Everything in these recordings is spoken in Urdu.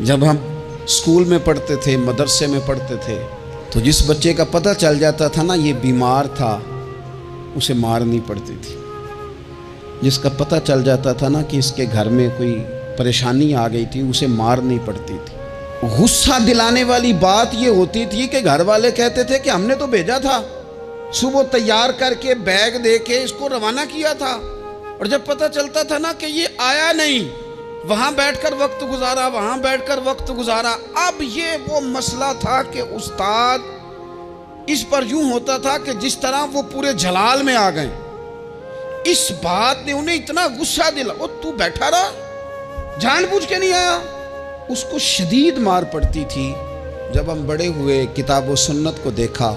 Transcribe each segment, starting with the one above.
جب ہم اسکول میں پڑھتے تھے، مدرسے میں پڑھتے تھے، تو جس بچے کا پتہ چل جاتا تھا نا یہ بیمار تھا، اسے مارنی پڑتی تھی۔ جس کا پتہ چل جاتا تھا نا کہ اس کے گھر میں کوئی پریشانی آ گئی تھی، اسے مارنی پڑتی تھی۔ غصہ دلانے والی بات یہ ہوتی تھی کہ گھر والے کہتے تھے کہ ہم نے تو بھیجا تھا، صبح تیار کر کے بیگ دے کے اس کو روانہ کیا تھا، اور جب پتہ چلتا تھا نا کہ یہ آیا نہیں، وہاں بیٹھ کر وقت گزارا، وہاں بیٹھ کر وقت گزارا۔ اب یہ وہ مسئلہ تھا کہ استاد اس پر یوں ہوتا تھا کہ جس طرح وہ پورے جلال میں آ گئے۔ اس بات نے انہیں اتنا غصہ دلا، او تو بیٹھا رہا، جان بوجھ کے نہیں آیا۔ اس کو شدید مار پڑتی تھی۔ جب ہم بڑے ہوئے، کتاب و سنت کو دیکھا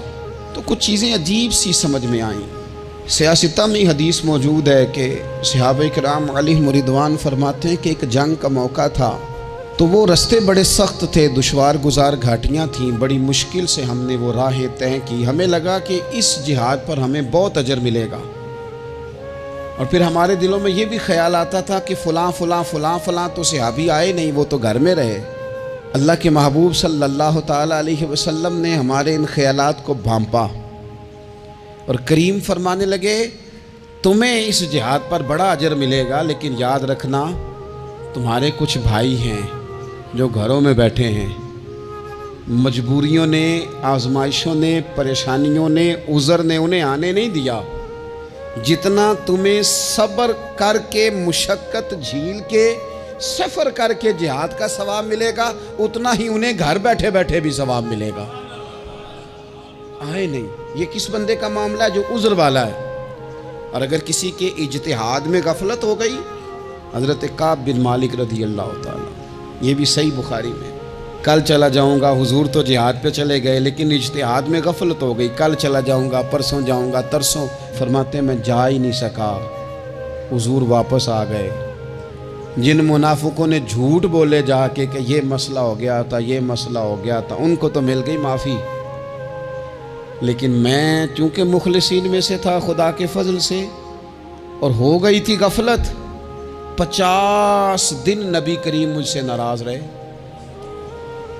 تو کچھ چیزیں عجیب سی سمجھ میں آئیں۔ سیاستہ میں حدیث موجود ہے کہ صحابہ کرام علیہم رضوان فرماتے ہیں کہ ایک جنگ کا موقع تھا، تو وہ رستے بڑے سخت تھے، دشوار گزار گھاٹیاں تھیں، بڑی مشکل سے ہم نے وہ راہیں طے کی۔ ہمیں لگا کہ اس جہاد پر ہمیں بہت اجر ملے گا، اور پھر ہمارے دلوں میں یہ بھی خیال آتا تھا کہ فلاں فلاں فلاں فلاں تو صحابی آئے نہیں، وہ تو گھر میں رہے۔ اللہ کے محبوب صلی اللہ تعالیٰ علیہ وسلم نے ہمارے ان خیالات کو بھانپا اور کریم فرمانے لگے تمہیں اس جہاد پر بڑا اجر ملے گا، لیکن یاد رکھنا تمہارے کچھ بھائی ہیں جو گھروں میں بیٹھے ہیں، مجبوریوں نے، آزمائشوں نے، پریشانیوں نے، عذر نے انہیں آنے نہیں دیا۔ جتنا تمہیں صبر کر کے، مشقت جھیل کے، سفر کر کے جہاد کا ثواب ملے گا، اتنا ہی انہیں گھر بیٹھے بیٹھے بھی ثواب ملے گا۔ آئے نہیں، یہ کس بندے کا معاملہ ہے جو عذر والا ہے؟ اور اگر کسی کے اجتہاد میں غفلت ہو گئی، حضرت کعب بن مالک رضی اللہ تعالیٰ، یہ بھی صحیح بخاری میں، کل چلا جاؤں گا، حضور تو جہاد پہ چلے گئے لیکن اجتہاد میں غفلت ہو گئی، کل چلا جاؤں گا، پرسوں جاؤں گا، ترسوں، فرماتے میں جا ہی نہیں سکا، حضور واپس آ گئے۔ جن منافقوں نے جھوٹ بولے جا کے کہ یہ مسئلہ ہو گیا تھا، یہ مسئلہ ہو گیا تھا، ان کو تو مل گئی معافی، لیکن میں چونکہ مخلصین میں سے تھا خدا کے فضل سے، اور ہو گئی تھی غفلت، 50 دن نبی کریم مجھ سے ناراض رہے۔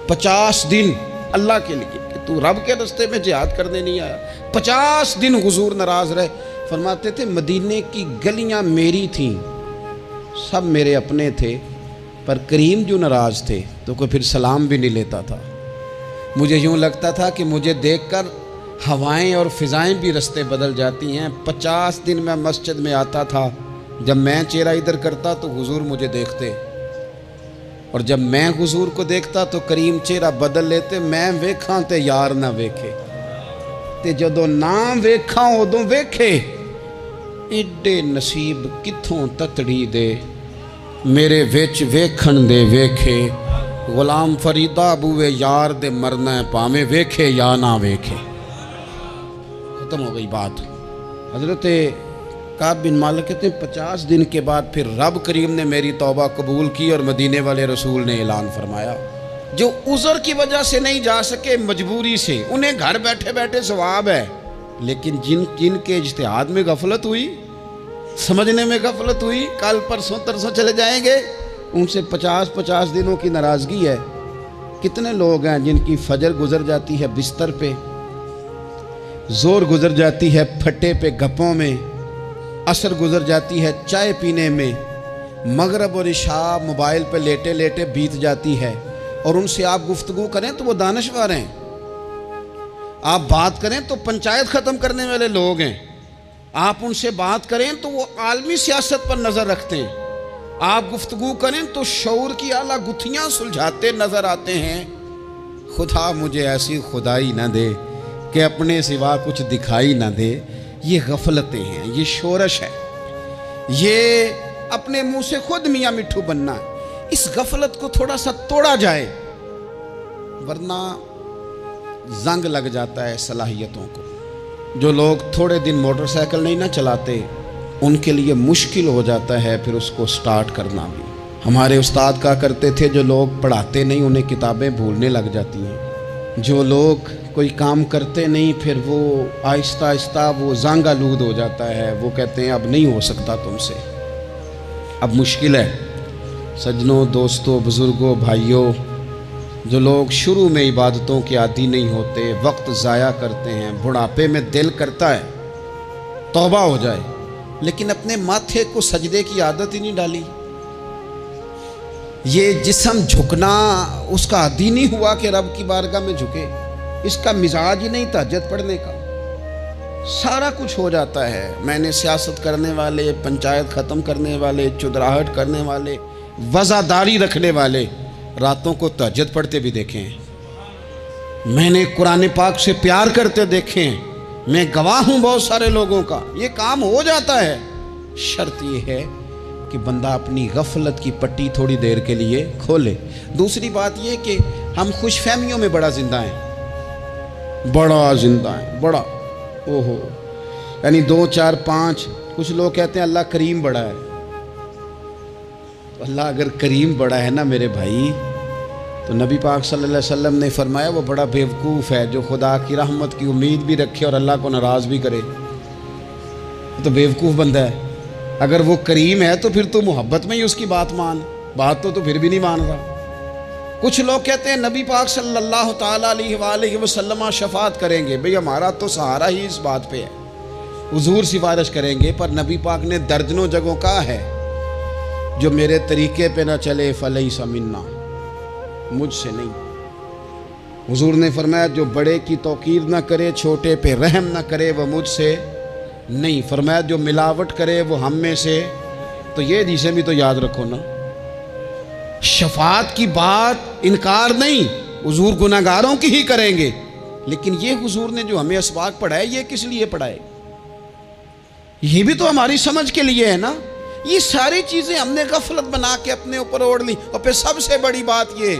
50 دن اللہ کے لیے کہ تو رب کے رستے میں جہاد کرنے نہیں آیا، 50 دن حضور ناراض رہے۔ فرماتے تھے مدینے کی گلیاں میری تھیں، سب میرے اپنے تھے، پر کریم جو ناراض تھے تو کوئی پھر سلام بھی نہیں لیتا تھا۔ مجھے یوں لگتا تھا کہ مجھے دیکھ کر ہوائیں اور فضائیں بھی رستے بدل جاتی ہیں۔ 50 دن میں مسجد میں آتا تھا، جب میں چہرہ ادھر کرتا تو حضور مجھے دیکھتے، اور جب میں حضور کو دیکھتا تو کریم چہرہ بدل لیتے، میں ویکھاں تے یار نہ ویکھے، تے جدوں نہ ویکھاں ادوں ویکھے، ایڈے نصیب کتھوں تتڑی دے، میرے وچ ویکھن دے ویکھے، غلام فریدہ بوئے یار دے مرنا ہے پاویں ویکھے یا نہ ویکھے۔ ختم ہو گئی بات۔ حضرت کعب بن مالک کہتے ہیں 50 دن کے بعد پھر رب کریم نے میری توبہ قبول کی، اور مدینے والے رسول نے اعلان فرمایا جو عذر کی وجہ سے نہیں جا سکے، مجبوری سے، انہیں گھر بیٹھے بیٹھے ثواب ہے، لیکن جن کے اجتہاد میں غفلت ہوئی، سمجھنے میں غفلت ہوئی، کل پرسوں ترسوں چلے جائیں گے، ان سے 50 دنوں کی ناراضگی ہے۔ کتنے لوگ ہیں جن کی فجر گزر جاتی ہے بستر پہ، زور گزر جاتی ہے پھٹے پہ گپوں میں، عصر گزر جاتی ہے چائے پینے میں، مغرب اور عشاء موبائل پہ لیٹے لیٹے بیت جاتی ہے، اور ان سے آپ گفتگو کریں تو وہ دانشور ہیں، آپ بات کریں تو پنچایت ختم کرنے والے لوگ ہیں، آپ ان سے بات کریں تو وہ عالمی سیاست پر نظر رکھتے ہیں، آپ گفتگو کریں تو شعور کی اعلیٰ گتھیاں سلجھاتے نظر آتے ہیں۔ خدا مجھے ایسی خدائی نہ دے کہ اپنے سوا کچھ دکھائی نہ دے۔ یہ غفلتیں ہیں، یہ شورش ہے، یہ اپنے منہ سے خود میاں مٹھو بننا ہے۔ اس غفلت کو تھوڑا سا توڑا جائے، ورنہ زنگ لگ جاتا ہے صلاحیتوں کو۔ جو لوگ تھوڑے دن موٹر سائیکل نہیں نہ چلاتے، ان کے لیے مشکل ہو جاتا ہے پھر اس کو سٹارٹ کرنا بھی۔ ہمارے استاد کہا کرتے تھے جو لوگ پڑھاتے نہیں انہیں کتابیں بھولنے لگ جاتی ہیں، جو لوگ کوئی کام کرتے نہیں پھر وہ آہستہ آہستہ وہ زنگ آلود ہو جاتا ہے، وہ کہتے ہیں اب نہیں ہو سکتا تم سے، اب مشکل ہے۔ سجنوں، دوستوں، بزرگوں، بھائیوں، جو لوگ شروع میں عبادتوں کے عادی نہیں ہوتے، وقت ضائع کرتے ہیں، بڑھاپے میں دل کرتا ہے توبہ ہو جائے، لیکن اپنے ماتھے کو سجدے کی عادت ہی نہیں ڈالی۔ یہ جسم جھکنا اس کا عادی نہیں ہوا کہ رب کی بارگاہ میں جھکے، اس کا مزاج ہی نہیں تہجد پڑھنے کا، سارا کچھ ہو جاتا ہے۔ میں نے سیاست کرنے والے، پنچایت ختم کرنے والے، چودراہٹ کرنے والے، وزاداری رکھنے والے راتوں کو تہجد پڑھتے بھی دیکھے ہیں۔ میں نے قرآن پاک سے پیار کرتے دیکھے ہیں، میں گواہ ہوں بہت سارے لوگوں کا، یہ کام ہو جاتا ہے۔ شرط یہ ہے کہ بندہ اپنی غفلت کی پٹی تھوڑی دیر کے لیے کھولے۔ دوسری بات یہ کہ ہم خوش فہمیوں میں بڑا زندہ ہیں، بڑا زندہ ہیں، بڑا اوہو، یعنی 2 4 5۔ کچھ لوگ کہتے ہیں اللہ کریم بڑا ہے۔ اللہ اگر کریم بڑا ہے نا میرے بھائی، تو نبی پاک صلی اللہ علیہ وسلم نے فرمایا وہ بڑا بیوقوف ہے جو خدا کی رحمت کی امید بھی رکھے اور اللہ کو ناراض بھی کرے، تو بیوقوف بندہ ہے۔ اگر وہ کریم ہے تو پھر تو محبت میں ہی اس کی بات مان، بات تو پھر بھی نہیں مان رہا۔ کچھ لوگ کہتے ہیں نبی پاک صلی اللہ تعالیٰ علیہ وآلہ وسلم شفاعت کریں گے، بھئی ہمارا تو سہارا ہی اس بات پہ ہے، حضور سفارش کریں گے، پر نبی پاک نے درجنوں جگہوں کہا ہے جو میرے طریقے پہ نہ چلے فلیس منا، مجھ سے نہیں۔ حضور نے فرمایا جو بڑے کی توقیر نہ کرے، چھوٹے پہ رحم نہ کرے، وہ مجھ سے نہیں۔ فرمایا جو ملاوٹ کرے وہ ہم میں سے، تو یہ حدیثیں بھی تو یاد رکھو نا۔ شفاعت کی بات انکار نہیں، حضور گناہگاروں کی ہی کریں گے، لیکن یہ حضور نے جو ہمیں اسباق پڑھائے یہ کس لیے پڑھائے؟ یہ بھی تو ہماری سمجھ کے لیے ہے نا۔ یہ ساری چیزیں ہم نے غفلت بنا کے اپنے اوپر اوڑھ لی۔ اور پھر سب سے بڑی بات یہ،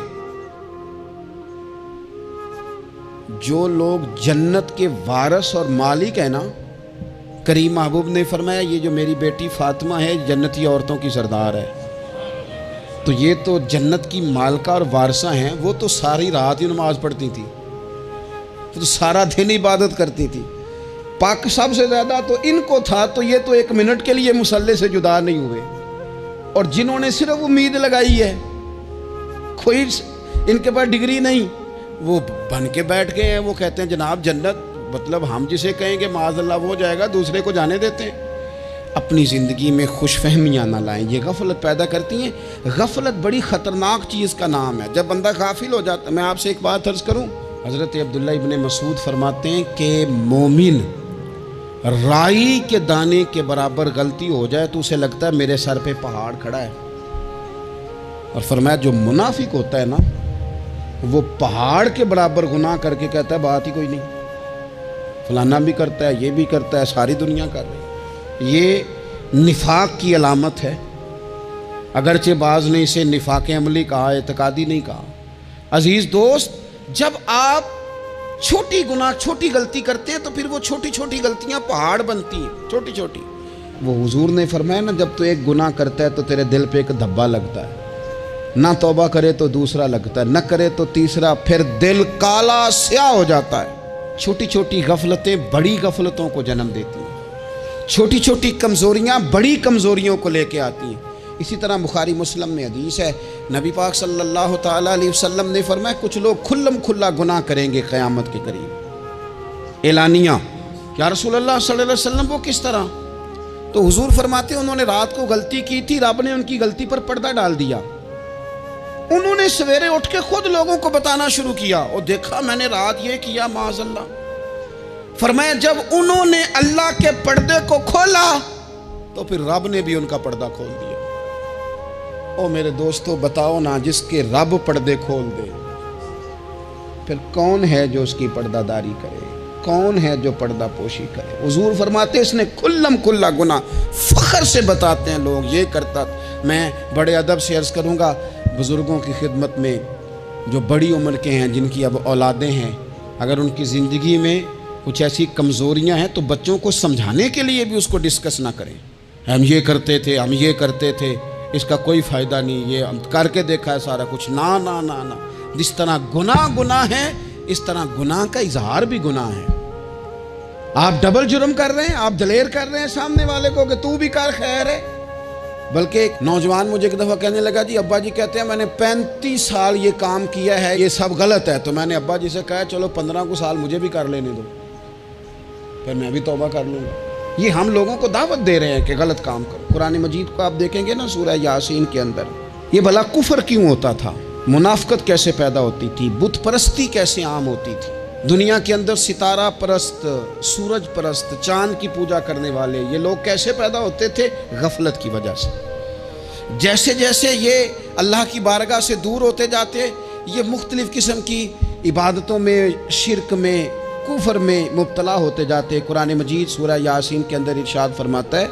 جو لوگ جنت کے وارث اور مالک ہیں نا، کریم محبوب نے فرمایا یہ جو میری بیٹی فاطمہ ہے جنتی عورتوں کی سردار ہے، تو یہ تو جنت کی مالکہ اور وارثہ ہیں، وہ تو ساری رات ہی نماز پڑھتی تھی، تو سارا دن عبادت کرتی تھی۔ پاک سب سے زیادہ تو ان کو تھا، تو یہ تو 1 منٹ کے لیے مصلی سے جدا نہیں ہوئے۔ اور جنہوں نے صرف امید لگائی ہے، کوئی ان کے پاس ڈگری نہیں، وہ بن کے بیٹھ گئے ہیں، وہ کہتے ہیں جناب جنت، مطلب ہم جسے کہیں گے معاذ اللہ وہ جائے گا، دوسرے کو جانے دیتے ہیں۔ اپنی زندگی میں خوش فہمیاں نہ لائیں، یہ غفلت پیدا کرتی ہیں۔ غفلت بڑی خطرناک چیز کا نام ہے۔ جب بندہ غافل ہو جاتا ہے، میں آپ سے ایک بات عرض کروں، حضرت عبداللہ ابن مسعود فرماتے ہیں کہ مومن رائی کے دانے کے برابر غلطی ہو جائے تو اسے لگتا ہے میرے سر پہ پہاڑ کھڑا ہے، اور فرمایا جو منافق ہوتا ہے نا، وہ پہاڑ کے برابر گناہ کر کے کہتا ہے بات ہی کوئی نہیں، فلانا بھی کرتا ہے، یہ بھی کرتا ہے، ساری دنیا کر رہی ہے۔ یہ نفاق کی علامت ہے، اگرچہ بعض نے اسے نفاق عملی کہا، اعتقادی نہیں کہا۔ عزیز دوست، جب آپ چھوٹی گناہ چھوٹی غلطی کرتے ہیں تو پھر وہ چھوٹی چھوٹی غلطیاں پہاڑ بنتی ہیں، چھوٹی چھوٹی۔ وہ حضور نے فرمایا نا، جب تو ایک گناہ کرتا ہے تو تیرے دل پہ ایک دھبا لگتا ہے، نہ توبہ کرے تو دوسرا لگتا ہے، نہ کرے تو تیسرا، پھر دل کالا سیاہ ہو جاتا ہے۔ چھوٹی چھوٹی غفلتیں بڑی غفلتوں کو جنم دیتی ہیں، چھوٹی چھوٹی کمزوریاں بڑی کمزوریوں کو لے کے آتی ہیں۔ اسی طرح بخاری مسلم میں حدیث ہے، نبی پاک صلی اللہ تعالیٰ علیہ وسلم نے فرمایا کچھ لوگ کھلم کھلا گناہ کریں گے قیامت کے قریب، اعلانیہ۔ یا رسول اللہ صلی اللہ علیہ وسلم وہ کس طرح؟ تو حضور فرماتے ہیں انہوں نے رات کو غلطی کی تھی، رب نے ان کی غلطی پر پردہ ڈال دیا، انہوں نے سویرے اٹھ کے خود لوگوں کو بتانا شروع کیا، اور دیکھا میں نے رات یہ کیا، معاذ اللہ۔ فرمایا جب انہوں نے اللہ کے پردے کو کھولا تو پھر رب نے بھی ان کا پردہ کھول دیا۔ او میرے دوستو بتاؤ نا، جس کے رب پردے کھول دے پھر کون ہے جو اس کی پردہ داری کرے؟ کون ہے جو پردہ پوشی کرے؟ حضور فرماتے اس نے کھلم کھلا گناہ، فخر سے بتاتے ہیں لوگ یہ کرتا۔ میں بڑے ادب سے عرض کروں گا بزرگوں کی خدمت میں، جو بڑی عمر کے ہیں، جن کی اب اولادیں ہیں، اگر ان کی زندگی میں کچھ ایسی کمزوریاں ہیں تو بچوں کو سمجھانے کے لیے بھی اس کو ڈسکس نہ کریں، ہم یہ کرتے تھے، ہم یہ کرتے تھے، اس کا کوئی فائدہ نہیں، یہ ہم کر کے دیکھا ہے سارا کچھ۔ نہ نہ نہ نہ، جس طرح گناہ ہے اس طرح گناہ کا اظہار بھی گناہ ہے۔ آپ ڈبل جرم کر رہے ہیں، آپ دلیر کر رہے ہیں سامنے والے کو کہ تو بھی کر، خیر ہے، بلکہ ایک نوجوان مجھے ایک دفعہ کہنے لگا جی ابا جی کہتے ہیں میں نے 35 سال یہ کام کیا ہے، یہ سب غلط ہے. تو میں نے ابا جی سے کہا چلو 15 کو سال مجھے بھی کر لینے دو، پھر میں بھی توبہ کر لوں گا. یہ ہم لوگوں کو دعوت دے رہے ہیں کہ غلط کام کرو. قرآن مجید کو آپ دیکھیں گے نا سورہ یاسین کے اندر، یہ بھلا کفر کیوں ہوتا تھا، منافقت کیسے پیدا ہوتی تھی، بت پرستی کیسے عام ہوتی تھی، دنیا کے اندر ستارہ پرست، سورج پرست، چاند کی پوجا کرنے والے یہ لوگ کیسے پیدا ہوتے تھے؟ غفلت کی وجہ سے. جیسے جیسے یہ اللہ کی بارگاہ سے دور ہوتے جاتے، یہ مختلف قسم کی عبادتوں میں، شرک میں، کفر میں مبتلا ہوتے جاتے. قرآن مجید سورہ یاسین کے اندر ارشاد فرماتا ہے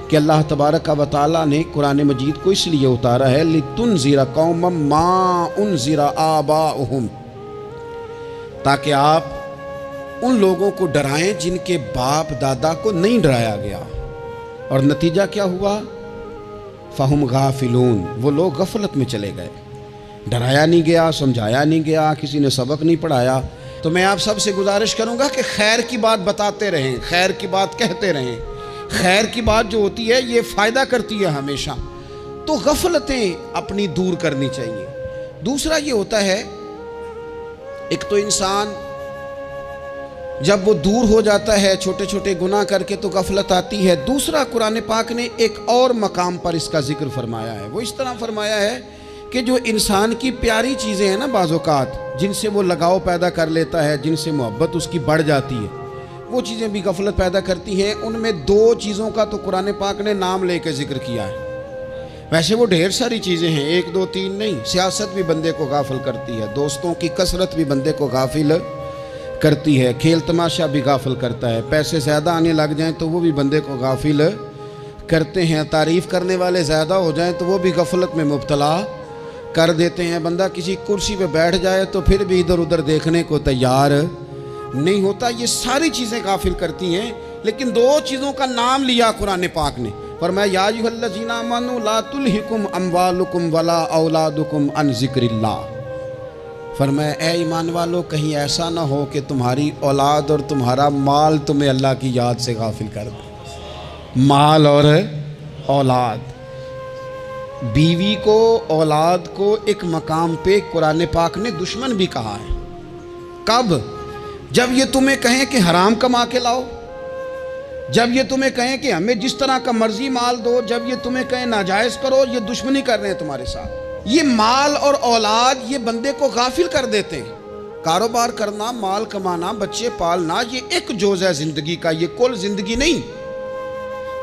کہ اللہ تبارک و تعالیٰ نے قرآن مجید کو اس لیے اتارا ہے لِتُنذِرَ قَوْمًا مَا أُنذِرَ آبَاؤُهُمْ، تاکہ آپ ان لوگوں کو ڈرائیں جن کے باپ دادا کو نہیں ڈرایا گیا. اور نتیجہ کیا ہوا؟ فَهُمْ غَافِلُونَ، وہ لوگ غفلت میں چلے گئے، ڈرایا نہیں گیا، سمجھایا نہیں گیا، کسی نے سبق نہیں پڑھایا. تو میں آپ سب سے گزارش کروں گا کہ خیر کی بات بتاتے رہیں، خیر کی بات کہتے رہیں. خیر کی بات جو ہوتی ہے یہ فائدہ کرتی ہے ہمیشہ. تو غفلتیں اپنی دور کرنی چاہیے. دوسرا یہ ہوتا ہے، ایک تو انسان جب وہ دور ہو جاتا ہے چھوٹے چھوٹے گناہ کر کے تو غفلت آتی ہے. دوسرا قرآن پاک نے ایک اور مقام پر اس کا ذکر فرمایا ہے. وہ اس طرح فرمایا ہے کہ جو انسان کی پیاری چیزیں ہیں نا بعض اوقات، جن سے وہ لگاؤ پیدا کر لیتا ہے، جن سے محبت اس کی بڑھ جاتی ہے، وہ چیزیں بھی غفلت پیدا کرتی ہیں. ان میں 2 چیزوں کا تو قرآن پاک نے نام لے کے ذکر کیا ہے. ویسے وہ ڈھیر ساری چیزیں ہیں، 1 2 3 نہیں. سیاست بھی بندے کو غافل کرتی ہے، دوستوں کی کثرت بھی بندے کو غافل کرتی ہے، کھیل تماشا بھی غافل کرتا ہے، پیسے زیادہ آنے لگ جائیں تو وہ بھی بندے کو غافل کرتے ہیں، تعریف کرنے والے زیادہ ہو جائیں تو وہ بھی غفلت میں مبتلا کر دیتے ہیں. بندہ کسی کرسی پہ بیٹھ جائے تو پھر بھی ادھر ادھر دیکھنے کو تیار نہیں ہوتا. یہ ساری چیزیں غافل کرتی ہیں. لیکن 2 چیزوں کا نام لیا قرآن پاک نے، فرمایا یا ایھا الذین آمنوا لا تلھکم اموالکم ولا اولادکم عن ذکر اللہ. فرمایا اے ایمان والو، کہیں ایسا نہ ہو کہ تمہاری اولاد اور تمہارا مال تمہیں اللہ کی یاد سے غافل کر دے. مال اور اولاد، بیوی کو، اولاد کو ایک مقام پہ قرآن پاک نے دشمن بھی کہا ہے. کب؟ جب یہ تمہیں کہیں کہ حرام کما کے لاؤ، جب یہ تمہیں کہیں کہ ہمیں جس طرح کا مرضی مال دو، جب یہ تمہیں کہیں ناجائز کرو، یہ دشمنی کر رہے ہیں تمہارے ساتھ. یہ مال اور اولاد یہ بندے کو غافل کر دیتے ہیں. کاروبار کرنا، مال کمانا، بچے پالنا یہ ایک جز ہے زندگی کا، یہ کل زندگی نہیں.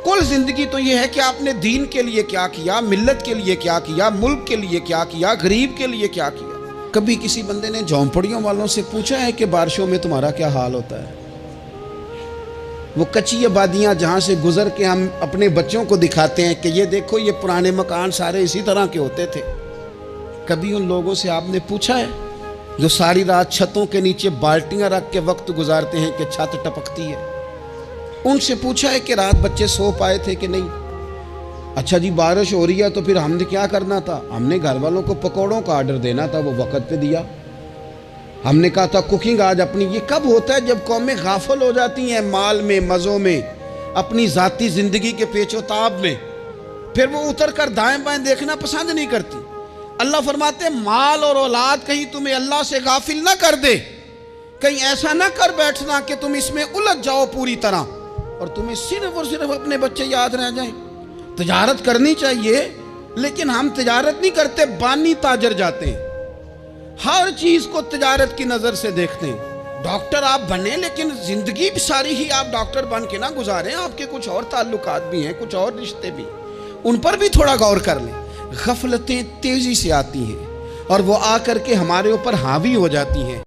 کل زندگی تو یہ ہے کہ آپ نے دین کے لیے کیا کیا، ملت کے لیے کیا کیا، ملک کے لیے کیا کیا، غریب کے لیے کیا کیا. کبھی کسی بندے نے جھونپڑیوں والوں سے پوچھا ہے کہ بارشوں میں تمہارا کیا حال ہوتا ہے؟ وہ کچی آبادیاں جہاں سے گزر کے ہم اپنے بچوں کو دکھاتے ہیں کہ یہ دیکھو یہ پرانے مکان سارے اسی طرح کے ہوتے تھے. کبھی ان لوگوں سے آپ نے پوچھا ہے جو ساری رات چھتوں کے نیچے بالٹیاں رکھ کے وقت گزارتے ہیں کہ چھت ٹپکتی ہے؟ ان سے پوچھا ہے کہ رات بچے سو پائے تھے کہ نہیں؟ اچھا جی بارش ہو رہی ہے تو پھر ہم نے کیا کرنا تھا؟ ہم نے گھر والوں کو پکوڑوں کا آرڈر دینا تھا، وہ وقت پہ دیا. ہم نے کہا تھا کوکنگ آج اپنی. یہ کب ہوتا ہے؟ جب قومیں غافل ہو جاتی ہیں مال میں، مزوں میں، اپنی ذاتی زندگی کے پیچ و تاب میں، پھر وہ اتر کر دائیں بائیں دیکھنا پسند نہیں کرتی. اللہ فرماتے ہیں مال اور اولاد کہیں تمہیں اللہ سے غافل نہ کر دے، کہیں ایسا نہ کر بیٹھنا کہ تم اس میں الجھ جاؤ پوری طرح اور تمہیں صرف اور صرف اپنے بچے یاد رہ جائیں. تجارت کرنی چاہیے لیکن ہم تجارت نہیں کرتے، بانی تاجر جاتے ہیں، ہر چیز کو تجارت کی نظر سے دیکھتے ہیں. ڈاکٹر آپ بنیں لیکن زندگی ساری ہی آپ ڈاکٹر بن کے نہ گزاریں، آپ کے کچھ اور تعلقات بھی ہیں، کچھ اور رشتے بھی، ان پر بھی تھوڑا غور کر لیں. غفلتیں تیزی سے آتی ہیں اور وہ آ کر کے ہمارے اوپر حاوی ہو جاتی ہیں.